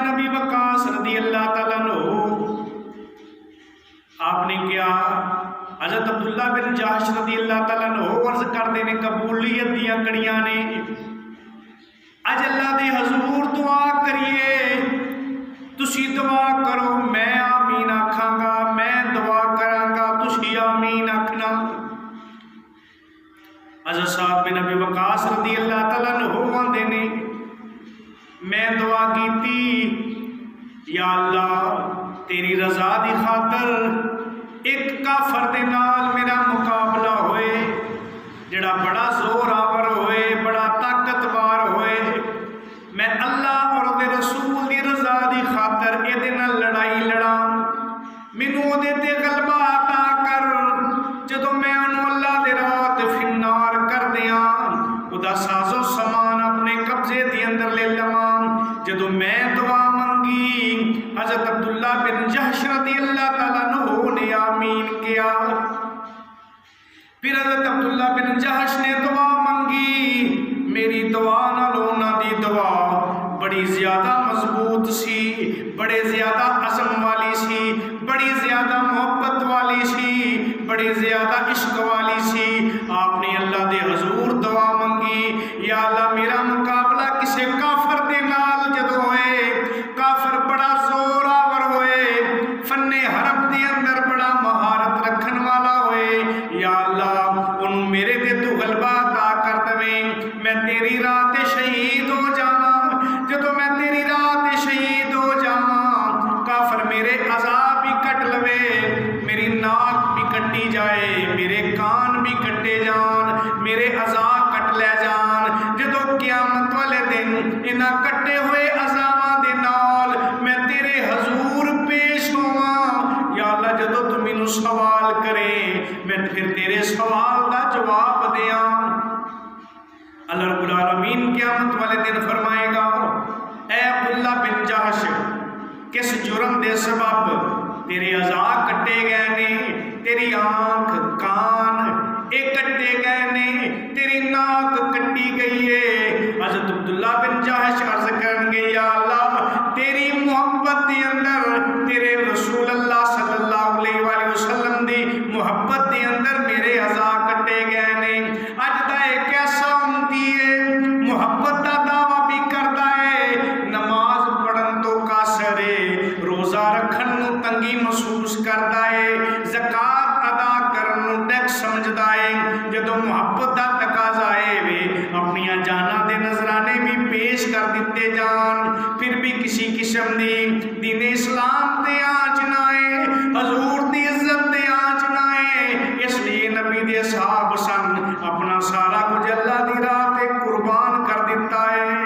بن ابی وقاص رضی اللہ تعالیٰ عنہ آپ نے کیا حضرت عبداللہ بن جہش رضی اللہ تعالیٰ عنہ عرض کرتے ہیں قبولیت دیا کڑیاں نے اج اللہ دے حضور دعا کریے تسی دعا کرو میں آمین آکھاں گا میں دعا کراں گا تسی آمین آکھنا حضرت صاحب بن ابی وقاص رضی اللہ تعالیٰ عنہ آندے نے میں دعا کیتی یا اللہ تیری رضا دی خاطر ایک کافر دے نال میرا مقابلہ ہوئے جڑا بڑا زور آور ہوئے بڑا طاقتور ہوئے میں اللہ اور دے رسول دی رضا دی خاطر اے دے نال لڑائی لڑاں مینوں دے تے غلبہ عطا کر جدوں میں انہوں اللہ دے راہ تے فنار کر دیاں خدا ساز و سامان اپنے قبضے دی اندر لے لواں جدوں میں دعا منگی حضرت عبداللہ بن جہش رضی اللہ تعالیٰ عنہ نے آمین کیا پھر حضرت عبداللہ بن جہش نے دعا منگی میری دعا نالوں نہ دی دعا بڑی زیادہ مضبوط سی بڑے زیادہ عزم والی سی بڑی زیادہ محبت والی سی بڑی زیادہ عشق والی سی آپ نے اللہ دے حضور دعا منگی یا اللہ میرا مقابلہ کسے کافر دے نال جدو ہوئے کافر بڑا زور آور ہوئے فن حرب دے اندر بڑا مہارت رکھن والا ہوئے یا اللہ انہوں میرے دے تو غلبہ عطا کر دویں میں تیری راہ تے شہید ہو جاواں جدو میں تیری راہ تے شہید ہو جاواں کافر میرے عذاب بھی کٹ لوے میری ناک بھی کٹی جائے میرے کان بھی کٹے جان میرے عذاب کٹ لے جان جدو قیامت والے دن انہاں کٹے ہوئے عذاباں دے نال میں تیرے حضور پیش ہواں یا اللہ جدو تم انہوں سوال کریں میں پھر تیرے سوال دا جواب دیاں اللہ رب العالمین قیامت والے دن فرمائے گا اے عبداللہ بن جہش کس جرم دے سبب تیرے عذاب کٹے گئے نے تیری آنکھ کان اے کٹے گئے نے تیری ناک کٹی گئی ہے حضرت عبداللہ بن جہش عرض کریں گے یا اللہ تیری محبت دے اندر تیرے رسول اللہ صلی اللہ علیہ وآلہ وسلم دی محبت دے اندر میرے عذاب کٹے گئے نے اج دا ایک ایسا امتی ہے محبت دا دعویٰ بھی کرتا ہے نماز پڑھن تو قاصر ہے روزہ رکھن نو تنگی محسوس کرتا ہے زکات ادا کرن نو ٹیکس سمجھدا ہے جدو محبت دا تقاضا ہے وے اپنی جاناں دے نذرانے بھی پیش کر دیتے جان پھر بھی کسی قسم دی دین اسلام تے آنچ نہ ہے حضور دی عزت تے آنچ نہ ہے اس لیے نبی دے صحابہ سن اپنا سارا کچھ اللہ دی راہ تے قربان کر دیتا ہے